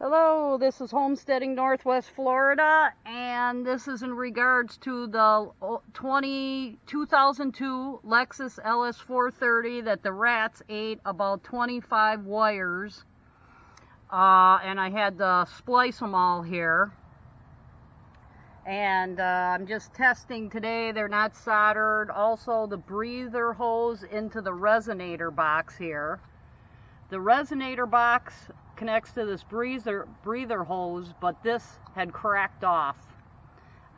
Hello, this is Homesteading Northwest Florida, and this is in regards to the 2002 Lexus LS430 that the rats ate about 25 wires, and I had to splice them all here. And I'm just testing today. They're not soldered. Also, the breather hose into the resonator box here. The resonator box connects to this breather hose, but this had cracked off.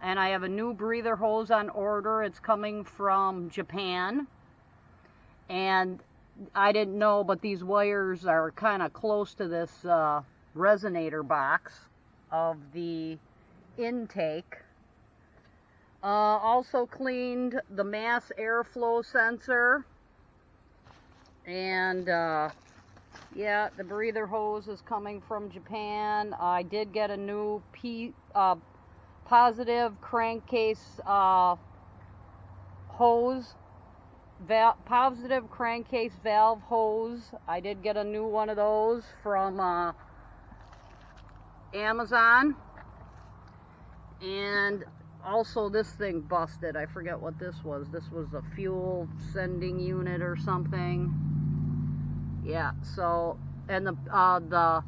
And I have a new breather hose on order. It's coming from Japan. And I didn't know, but these wires are kind of close to this resonator box of the intake. Also cleaned the mass airflow sensor. And yeah, the breather hose is coming from Japan. I did get a new positive crankcase hose, positive crankcase valve hose. I did get a new one of those from Amazon. And also this thing busted. I forget what this was. This was a fuel sending unit or something. Yeah, so, and the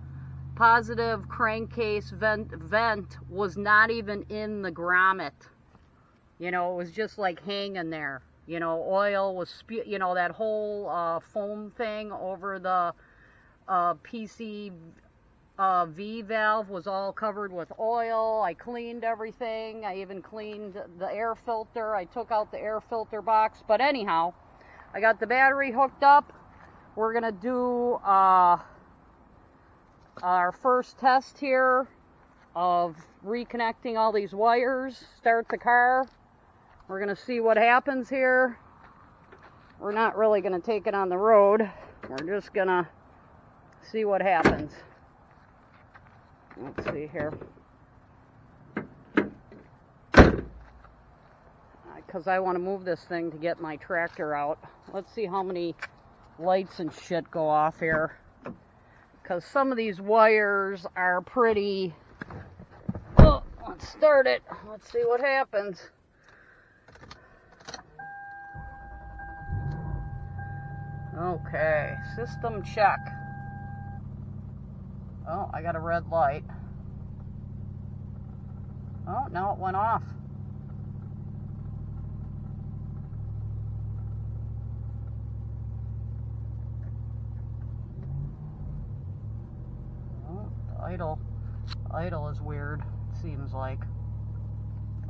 positive crankcase vent was not even in the grommet. You know, it was just like hanging there. You know, oil was, that whole foam thing over the PCV valve was all covered with oil. I cleaned everything. I even cleaned the air filter. I took out the air filter box. But anyhow, I got the battery hooked up. We're gonna do our first test here of reconnecting all these wires. Start the car. We're gonna see what happens here. We're not really gonna take it on the road. We're just gonna see what happens. Let's see here. Because I want to move this thing to get my tractor out. Let's see how many lights and shit go off here, because some of these wires are pretty. Oh, let's start it. Let's see what happens. Okay, system check. Oh, I got a red light. Oh, now it went off. Idle is weird, it seems like.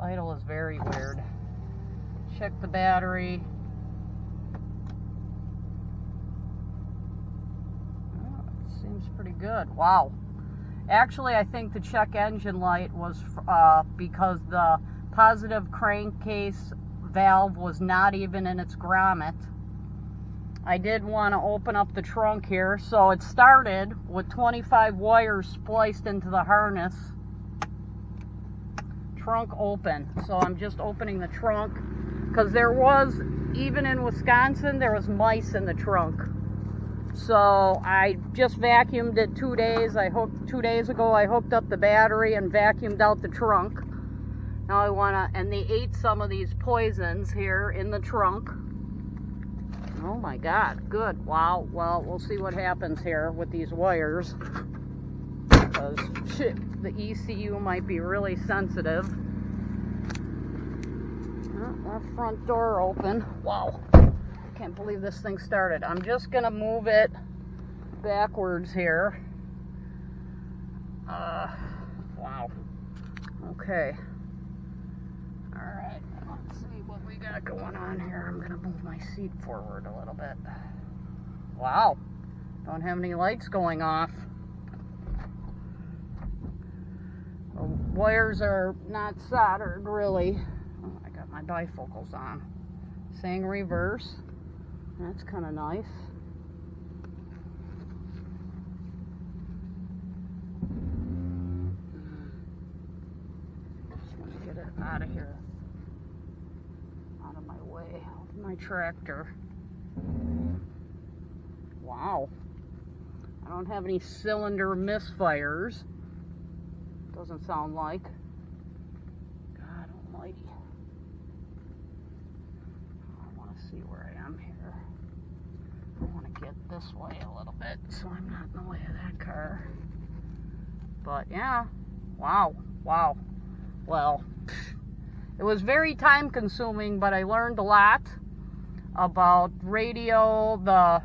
Idle is very weird. Check the battery. Oh, it seems pretty good. Wow. Actually, I think the check engine light was because the positive crankcase valve was not even in its grommet. I did want to open up the trunk here. So it started with 25 wires spliced into the harness. Trunk open. So I'm just opening the trunk, because there was, even in Wisconsin, there was mice in the trunk. So I just vacuumed it 2 days. 2 days ago I hooked up the battery and vacuumed out the trunk. Now I want to, and they ate some of these poisons here in the trunk. Oh my God, good. Wow. Well, we'll see what happens here with these wires, because shit, the ECU might be really sensitive. Oh, left front door open. Wow. I can't believe this thing started. I'm just gonna move it backwards here. Wow. Okay. Alright, let's see what we got going on here. I'm gonna move my seat forward a little bit. Wow. Don't have any lights going off. The wires are not soldered, really. Oh, I got my bifocals on. Saying reverse. That's kind of nice. Just want to get it out of here. Out of my way. Out of my tractor. Wow. I don't have any cylinder misfires. Doesn't sound like. God almighty. I want to see where I am here. I want to get this way a little bit so I'm not in the way of that car. But yeah, wow. Well, it was very time consuming, but I learned a lot about radio, the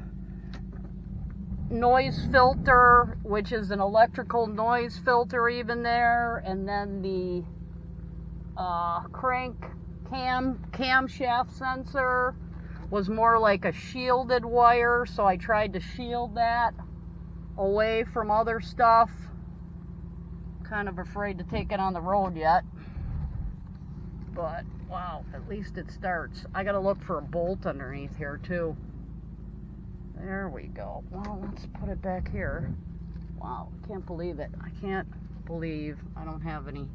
noise filter, which is an electrical noise filter even there, and then the crank camshaft sensor was more like a shielded wire, so I tried to shield that away from other stuff. Kind of afraid to take it on the road yet, but wow, at least it starts. I gotta look for a bolt underneath here too. There we go. Well, let's put it back here. Wow, can't believe it. I can't believe I don't have any.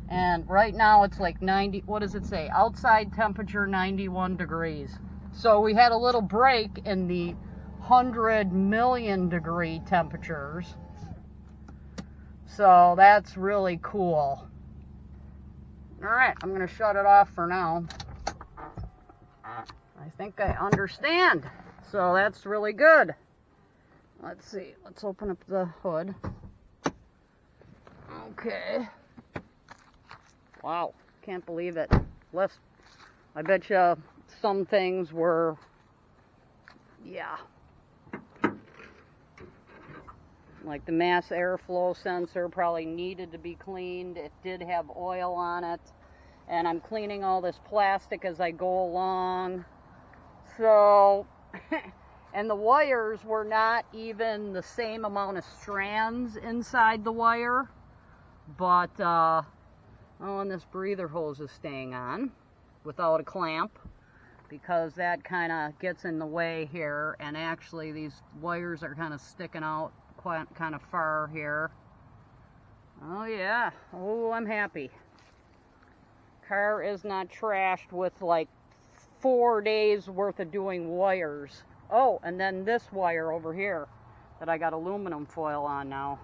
And right now it's like 90, what does it say? Outside temperature 91 degrees. So we had a little break in the 100 million degree temperatures. So that's really cool. Alright, I'm going to shut it off for now. I think I understand. So that's really good. Let's see. Let's open up the hood. Okay. Wow. Can't believe it. I bet you some things were, yeah. Like the mass airflow sensor probably needed to be cleaned. It did have oil on it. And I'm cleaning all this plastic as I go along. So, and the wires were not even the same amount of strands inside the wire. But, oh, and this breather hose is staying on without a clamp, because that kind of gets in the way here. And actually these wires are kind of sticking out kind of far here. Oh yeah, oh, I'm happy. Car is not trashed with like 4 days worth of doing wires. Oh, and then this wire over here that I got aluminum foil on now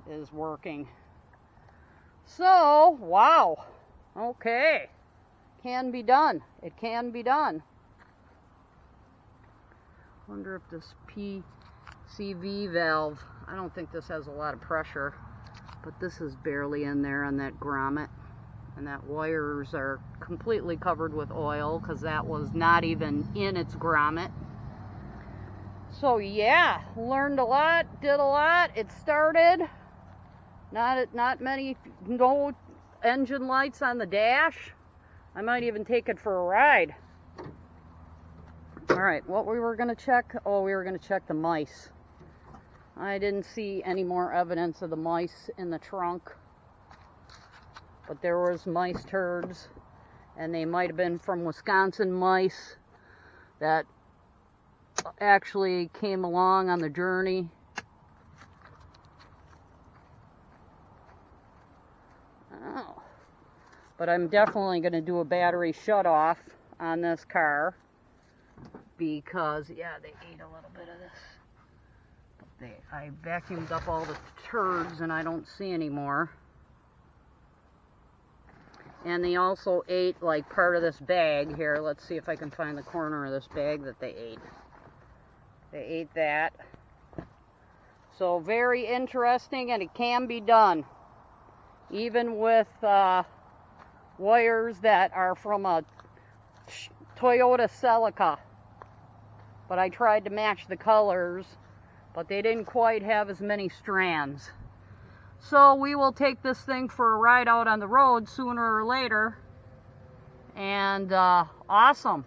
is working. So, wow, okay, can be done. It can be done. Wonder if this PCV valve, I don't think this has a lot of pressure, but this is barely in there on that grommet, and that wires are completely covered with oil because that was not even in its grommet. So yeah, learned a lot, did a lot. It started. Not many, no engine lights on the dash. I might even take it for a ride. All right, what we were gonna check? Oh, we were gonna check the mice. I didn't see any more evidence of the mice in the trunk, but there was mice turds, and they might have been from Wisconsin mice that actually came along on the journey. Oh, but I'm definitely going to do a battery shut off on this car, because yeah, they ate a little bit of this. I vacuumed up all the turds and I don't see any more. And they also ate like part of this bag here. Let's see if I can find the corner of this bag that they ate. They ate that. So very interesting, and it can be done. Even with wires that are from a Toyota Celica. But I tried to match the colors, but they didn't quite have as many strands. So we will take this thing for a ride out on the road sooner or later. And awesome.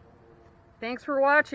Thanks for watching.